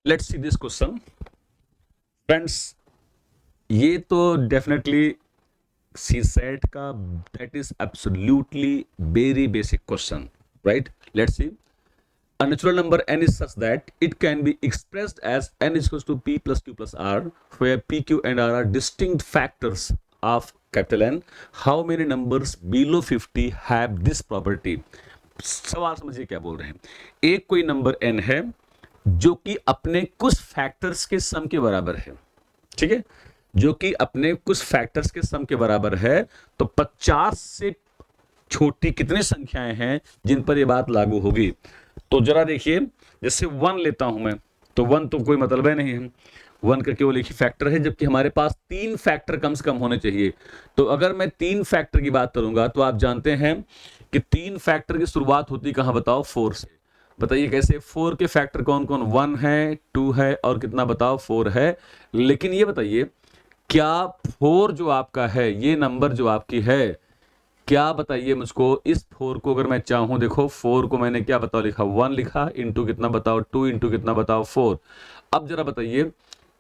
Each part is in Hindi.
Let's see this question friends. ये तो डेफिनेटली सी सेट का that is absolutely very basic question, right? Let's see. A natural number n is such that it can be expressed as n is equals to p plus q plus r, where p, q and r are distinct factors of capital N. How many numbers below 50 have this property? सवाल समझिए क्या बोल रहे हैं। एक कोई नंबर n है जो कि अपने कुछ फैक्टर्स के सम के बराबर है, ठीक है, जो कि अपने कुछ फैक्टर्स के सम के बराबर है। तो 50 से छोटी कितनी संख्याएं हैं जिन पर यह बात लागू होगी? तो जरा देखिए, जैसे 1 लेता हूं मैं, तो 1 तो कोई मतलब है नहीं है, 1 का केवल एक ही फैक्टर है, जबकि हमारे पास 3 फैक्टर कम से कम होने चाहिए। तो अगर मैं 3 फैक्टर की बात करूंगा तो आप जानते हैं कि 3 फैक्टर की शुरुआत होती कहां? बताओ, 4 से। बताइए कैसे? 4 के फैक्टर कौन कौन? 1 है, 2 है और कितना? बताओ, 4 है। लेकिन ये बताइए, क्या 4 जो आपका है, ये नंबर जो आपकी है, क्या बताइए मुझको, इस 4 को अगर मैं चाहूं, देखो 4 को मैंने क्या बताओ लिखा? 1 लिखा, इंटू कितना? बताओ 2, इंटू कितना? बताओ 4। अब जरा बताइए,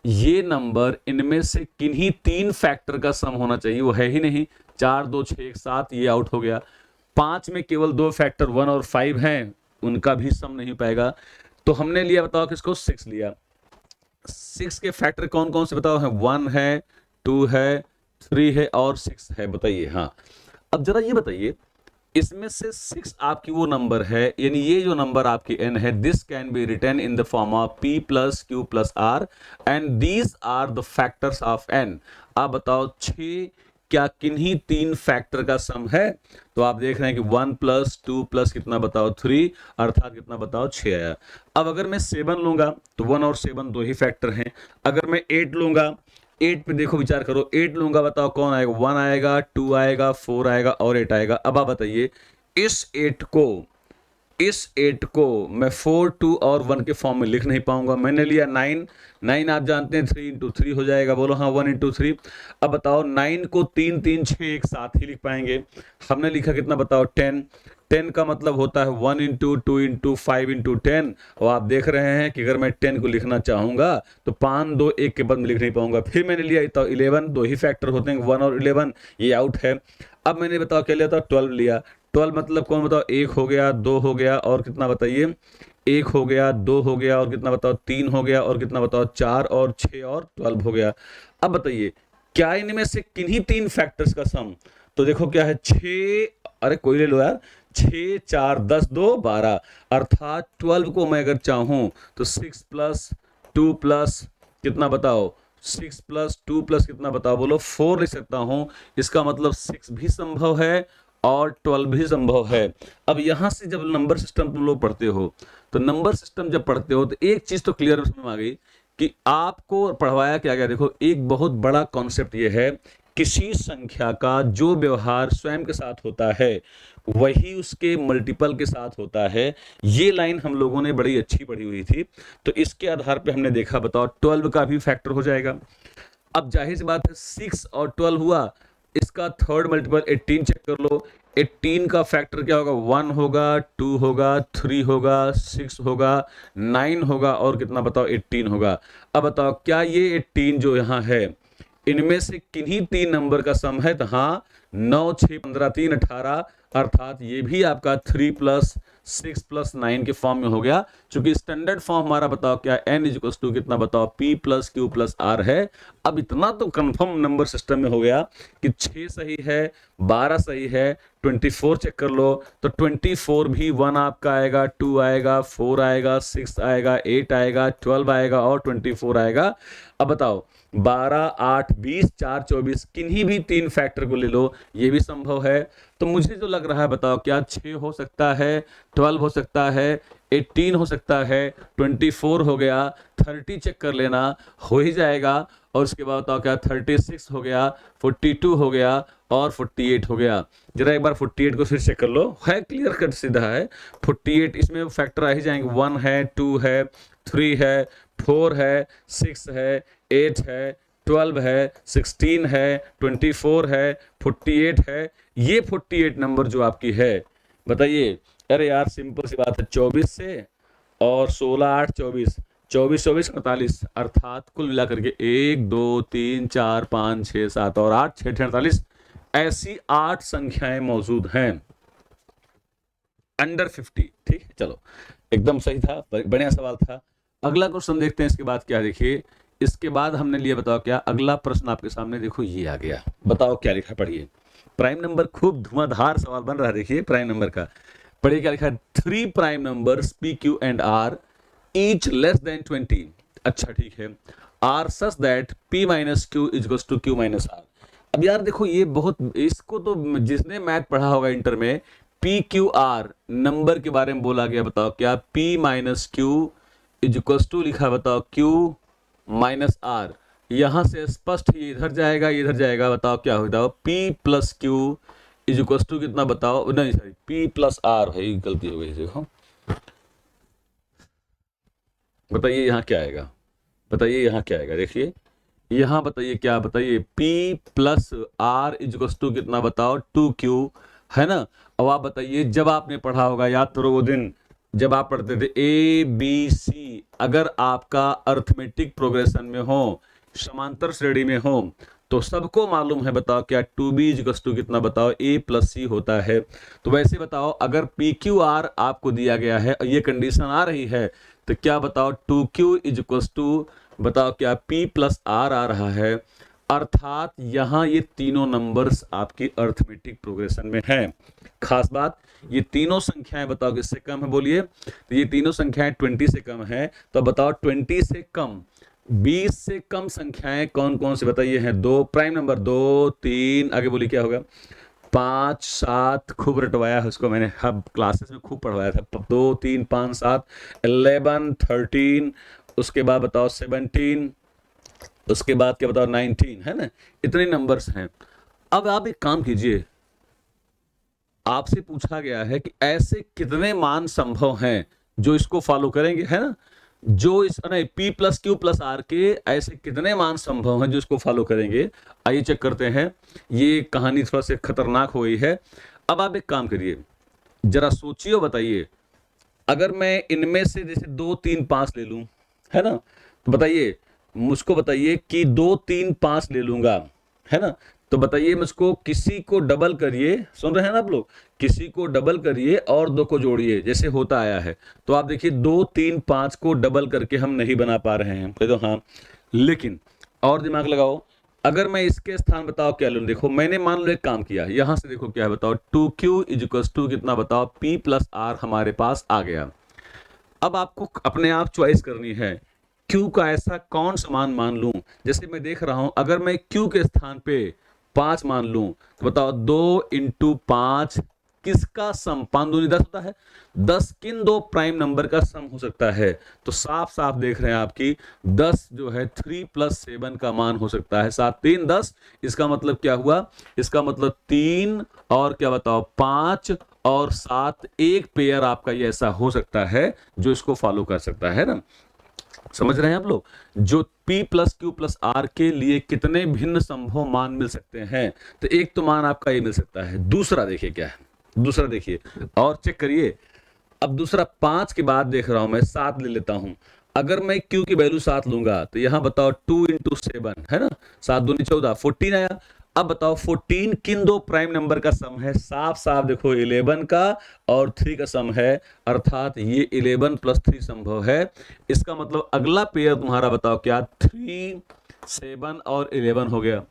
ये नंबर इनमें से किन्हीं 3 फैक्टर का सम होना चाहिए, वो है ही नहीं। 4, 2, 6, 7, ये आउट हो गया। 5 में केवल 2 फैक्टर 1 और 5 हैं, उनका भी सम नहीं पाएगा। तो हमने लिया, बताओ किसको? 6 लिया। 6 के फैक्टर कौन कौन से बताओ? है 1 है, 2 है, 3 है और 6 है। बताइए। हाँ, अब जरा ये बताइए, इसमें से 6 आपकी वो नंबर है, यानी ये जो नंबर आपकी n है, this can be written in the form of p plus q plus r and these are the factors of n। आप बताओ 6 क्या किन्हीं 3 फैक्टर का सम है? तो आप देख रहे हैं कि 1 प्लस 2 प्लस कितना? बताओ 3, अर्थात कितना? बताओ 6 आया। अब अगर मैं 7 लूंगा तो 1 और 7 दो ही फैक्टर हैं। अगर मैं 8 लूंगा, 8 पे देखो, विचार करो, 8 लूंगा, बताओ कौन आएगा? 1 आएगा, 2 आएगा, 4 आएगा और 8 आएगा। अब आप बताइए, इस 8 को इस 8 को मैं 4, 2 और 1 के फॉर्म में लिख नहीं पाऊंगा। मैंने लिया 9। 9 आप जानते हैं 3 इंटू 3 हो जाएगा। बोलो हाँ, 1 इंटू 3। अब बताओ 9 को 3, 3, 6 एक साथ ही लिख पाएंगे। हमने लिखा कितना? बताओ 10। 10 का मतलब होता है 1 इंटू 2 इंटू 5 इंटू 10। और आप देख रहे हैं कि अगर मैं 10 को लिखना चाहूंगा तो 5, 2, 1 के बाद में लिख नहीं पाऊंगा। फिर मैंने लिया तो 11, दो ही फैक्टर होते हैं 1 और 11, ये आउट है। अब मैंने बताओ क्या लिया था? 12 लिया। 12 मतलब कौन? बताओ 1 हो गया, 2 हो गया और कितना? बताइए, 1 हो गया, 2 हो गया और कितना? बताओ 3 हो गया और कितना? बताओ 4 और 6 और 12 हो गया। अब बताइए, क्या इनमें से किन्हीं 3 फैक्टर्स का सम? तो देखो क्या है, 6, अरे कोई ले लो यार, 6, 4, 10, 2, 12, अर्थात 12 को मैं अगर चाहूं तो 6 प्लस 2 प्लस कितना? बताओ 6 प्लस 2 प्लस कितना? बताओ, बोलो 4 लिख सकता हूं। इसका मतलब 6 भी संभव है और 12 भी संभव है। अब यहां से जब नंबर सिस्टम तुम लोग पढ़ते हो, तो नंबर सिस्टम जब पढ़ते हो तो एक चीज तो क्लियर समझ में आ गई कि आपको पढ़वाया क्या गया। देखो, एक बहुत बड़ा कॉन्सेप्ट ये है, किसी संख्या का जो व्यवहार स्वयं के साथ होता है वही उसके मल्टीपल के साथ होता है। ये लाइन हम लोगों ने बड़ी अच्छी पढ़ी हुई थी। तो इसके आधार पे हमने देखा, बताओ 12 का भी फैक्टर हो जाएगा। अब जाहिर सी बात है, 6 और 12 हुआ, इसका थर्ड मल्टीपल 18 चेक कर लो। 18 का फैक्टर क्या होगा? 1 होगा, 2 होगा, 3 होगा, 6 होगा, 9 होगा और कितना? बताओ 18 होगा। अब बताओ, क्या ये 18 जो यहाँ है, इनमें से किन्हीं 3 नंबर का सम है? तो हाँ, 9, 6, 15, 3, 18, अर्थात ये भी आपका 3 प्लस 6 प्लस 9 के फॉर्म में हो गया। चूंकि स्टैंडर्ड फॉर्म हमारा बताओ क्या? n इज इक्वल टू कितना? बताओ p plus Q plus r है। अब इतना तो कंफर्म नंबर सिस्टम में हो गया कि 6 सही है, 12 सही है, 24 चेक कर लो तो 24 भी 1 आपका आएगा, 2 आएगा, 4 आएगा, 6 आएगा, 8 आएगा, 12 आएगा और 24 आएगा। अब बताओ 12, 8, 20, 4, 24, किन्हीं भी 3 फैक्टर को ले लो, ये भी संभव है। तो मुझे जो लग रहा है, बताओ क्या 6 हो सकता है, 12 हो सकता है, 18 हो सकता है, 24 हो गया, 30 चेक कर लेना, हो ही जाएगा। और उसके बाद बताओ क्या? 36 हो गया, 42 हो गया और 48 हो गया। जरा एक बार 48 को फिर चेक कर लो, है क्लियर कट सीधा है। 48 इसमें फैक्टर आ ही जाएंगे, 1 है, 2 है, 3 है, 4 है, 6 है, 8 है, 12 है, 16 है, 24 है, 48 है। ये 48 नंबर जो आपकी है, बताइए। अरे यार सिंपल सी बात है, 24 से और 16, 8, 24, 24 24 48, अर्थात कुल मिलाकर के 1 2 3 4 5 6 7 और 8 6 48, ऐसी 8 संख्याएं मौजूद हैं अंडर 50। ठीक है, चलो एकदम सही था, बढ़िया सवाल था। अगला क्वेश्चन देखते हैं इसके बाद क्या। देखिए इसके बाद हमने लिया, बताओ क्या अगला प्रश्न आपके सामने, देखो ये आ गया, बताओ क्या लिखा, पढ़िए। प्राइम नंबर, खूब धुआंधार सवाल बन रहा है, देखिए प्राइम नंबर का पढ़िए क्या लिखा है। 3 prime numbers P Q and R each less than 20। अच्छा ठीक है, R such that P minus Q is to Q minus R. अब यार देखो ये बहुत, इसको तो जिसने मैथ पढ़ा होगा इंटर में, पी क्यू आर नंबर के बारे में बोला गया, बताओ क्या P minus Q is to लिखा, बताओ क्यू माइनस आर। यहां से स्पष्ट ये इधर जाएगा ये इधर जाएगा, बताओ क्या हो, बताओ P plus Q is to कितना, बताओ नहीं सॉरी पी प्लस आर, भाई गलती हो गई, देखो बताइए यहाँ क्या आएगा, बताइए यहाँ क्या आएगा, देखिए यहाँ बताइए क्या, बताइए P plus R is to कितना, बताओ 2Q, है ना। अब आप बताइए, जब आपने पढ़ा होगा, याद करो वो दिन जब आप पढ़ते थे ABC, अगर आपका अर्थमेटिक प्रोग्रेशन में हो, समांतर श्रेणी में हो, तो सबको मालूम है, बताओ क्या 2B इज टू कितना, बताओ A प्लस C होता है। तो वैसे बताओ अगर PQR आपको दिया गया है और ये कंडीशन आ रही है, तो क्या बताओ 2Q इज टू, बताओ क्या P प्लस आर आ रहा है, अर्थात यहां ये तीनों नंबर्स आपकी अर्थमेटिक प्रोग्रेशन में है। खास बात, ये तीनों संख्याएं बताओ किससे कम है, बोलिए। तो ये तीनों संख्याएं 20 से कम है, तो बताओ 20 से कम 20 से कम संख्याएं कौन कौन से, बताइए हैं। दो प्राइम नंबर, 2 3, आगे बोलिए क्या होगा, 5 7, खूब रटवाया है उसको मैंने, हब क्लासेस में खूब पढ़वाया था। 2 3 5 7, 11 13, उसके बाद बताओ 17, उसके बाद क्या बताओ 19, है ना। इतने नंबर्स हैं। अब आप एक काम कीजिए, आपसे पूछा गया है कि ऐसे कितने मान संभव हैं जो इसको फॉलो करेंगे, है ना, जो इस नहीं P plus Q plus R के ऐसे कितने मान संभव हैं जो इसको फॉलो करेंगे। आइए चेक करते हैं, ये कहानी थोड़ा सी खतरनाक हो गई है। अब आप एक काम करिए, जरा सोचिए, बताइए अगर मैं इनमें से जैसे 2 3 5 ले लूं, है ना, तो बताइए मुझको, बताइए कि 2 3 5 ले लूंगा, है ना, तो बताइए मुझको, किसी को डबल करिए, सुन रहे हैं ना आप लोग, किसी को डबल करिए और 2 को जोड़िए, जैसे होता आया है। तो आप देखिए 2 3 5 को डबल करके हम नहीं बना पा रहे हैं, कह दो हाँ, लेकिन और दिमाग लगाओ, अगर मैं इसके स्थान बताओ क्या लूं, देखो मैंने मान लो एक काम किया, यहां से देखो क्या है, बताओ 2Q इज टू कितना, बताओ P प्लस आर हमारे पास आ गया। अब आपको अपने आप चॉइस करनी है, Q का ऐसा कौन सा मान मान लूं। जैसे मैं देख रहा हूं, अगर मैं Q के स्थान पे 5 मान लूं, तो बताओ 2 इंटू 5 किसका सम, 5 दूनी 10 होता है, 10 किन दो प्राइम नंबर का सम हो सकता है। तो साफ साफ देख रहे हैं आपकी 10 जो है 3 प्लस 7 का मान हो सकता है, 7 3 10। इसका मतलब क्या हुआ, इसका मतलब 3 और क्या बताओ 5 और 7, एक पेयर आपका ये ऐसा हो सकता है जो इसको फॉलो कर सकता है ना। समझ रहे हैं आप लोग, जो P plus Q plus R के लिए कितने भिन्न संभव मान मिल सकते हैं। तो एक तो मान आपका ये मिल सकता है, दूसरा देखिए क्या है, दूसरा देखिए और चेक करिए। अब दूसरा 5 के बाद देख रहा हूं मैं 7 ले लेता हूं, अगर मैं Q की वैल्यू 7 लूंगा, तो यहां बताओ 2 इंटू 7, है ना, 7 दूनी 14, 14 आया। अब बताओ 14 किन दो प्राइम नंबर का सम है, साफ साफ देखो 11 का और 3 का सम है, अर्थात ये 11 प्लस 3 संभव है। इसका मतलब अगला पेयर तुम्हारा बताओ क्या, 3 7 और 11 हो गया।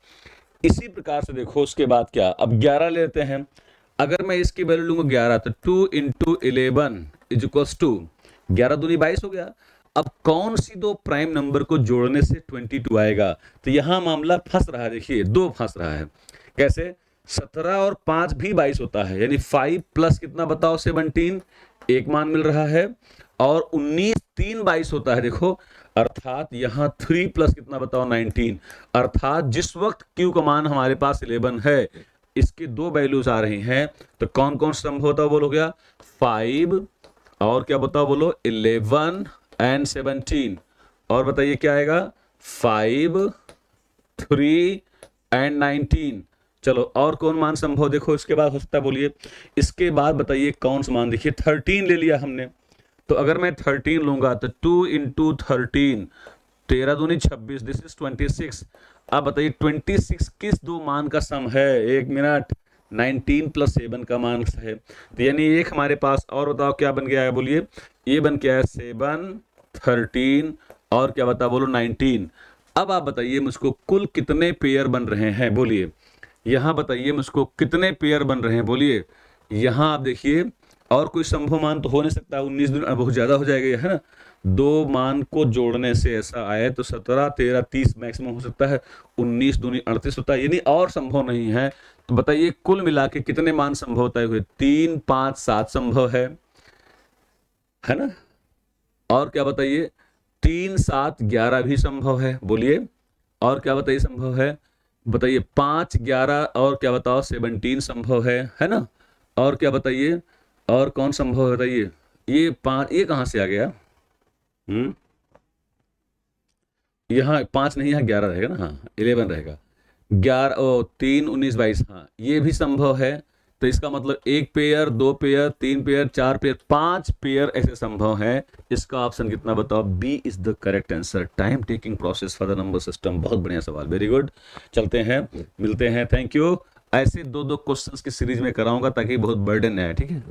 इसी प्रकार से देखो उसके बाद क्या, अब 11 लेते हैं, अगर मैं इसकी वैल्यू लूंगा 11, तो 2 इंटू 11 इज इक्वल्स टू 11 दूनी 22 हो गया। अब कौन सी दो प्राइम नंबर को जोड़ने से 22 आएगा, तो यहां मामला फंस रहा है, देखिए 2 फंस रहा है। कैसे, 17 और 5 भी 22 होता है, यानी 5 प्लस कितना बताओ 17, एक मान मिल रहा है, और 19 3 22 होता है, देखो अर्थात यहां 3 प्लस कितना बताओ 19, अर्थात जिस वक्त Q का मान हमारे पास 11 है, इसकी 2 वैल्यूज आ रही हैं, तो कौन कौन संभव होता है बोलो क्या, 5 और क्या बताओ बोलो 11 एंड 17, और बताइए क्या आएगा 5 3 एंड 19। चलो और कौन मान संभव देखो इसके बाद हो सकता है, बोलिए इसके बाद बताइए कौन सा मान, देखिए 13 ले लिया हमने, तो अगर मैं 13 लूंगा तो 2 इंटू 13, 13 दूनी 26, दिस इज 26। अब बताइए 26 किस दो मान का सम है? 1 मिनट, 19 प्लस 7 का मान है। तो यानी एक हमारे पास, और बताओ क्या बन गया है, बोलिए। ये बन गया है 7, 13 और क्या बता, बोलो 19। अब आप बताइए मुझको कुल कितने पेयर बन रहे हैं, बोलिए। यहाँ बताइए मुझको कितने पेयर बन रहे हैं, बोलिए। यहाँ आप देखिए, और कोई संभव मान तो हो नहीं सकता, 19 दिन बहुत ज्यादा हो जाएगा, है ना। दो मान को जोड़ने से ऐसा आए तो 17, 13, 30 मैक्सिमम हो सकता है, 19 दूनी 38 होता है, यानी और संभव नहीं है। तो बताइए कुल मिला के कितने मान संभव तय हुए? 3, 5, 7 संभव है ना। और क्या बताइए, 3, 7, 11 भी संभव है, बोलिए। और क्या बताइए संभव है, बताइए। 5, 11 और क्या बताओ, 17 संभव है ना। और क्या बताइए, और कौन संभव है बताइए। ये 5, ये कहाँ से आ गया? हम्म, यहाँ 5 नहीं, यहाँ 11 रहेगा ना, हाँ 11 रहेगा। 11 ओ 3, 19, 22, हाँ ये भी संभव है। तो इसका मतलब एक पेयर, दो पेयर, तीन पेयर, चार पेयर, 5 पेयर ऐसे संभव है। इसका ऑप्शन कितना बताओ? B is the correct answer. Time taking process for the number system. बहुत बढ़िया सवाल, वेरी गुड। चलते हैं, मिलते हैं, थैंक यू। ऐसे दो दो क्वेश्चंस की सीरीज में कराऊंगा ताकि बहुत बर्डन है, ठीक है।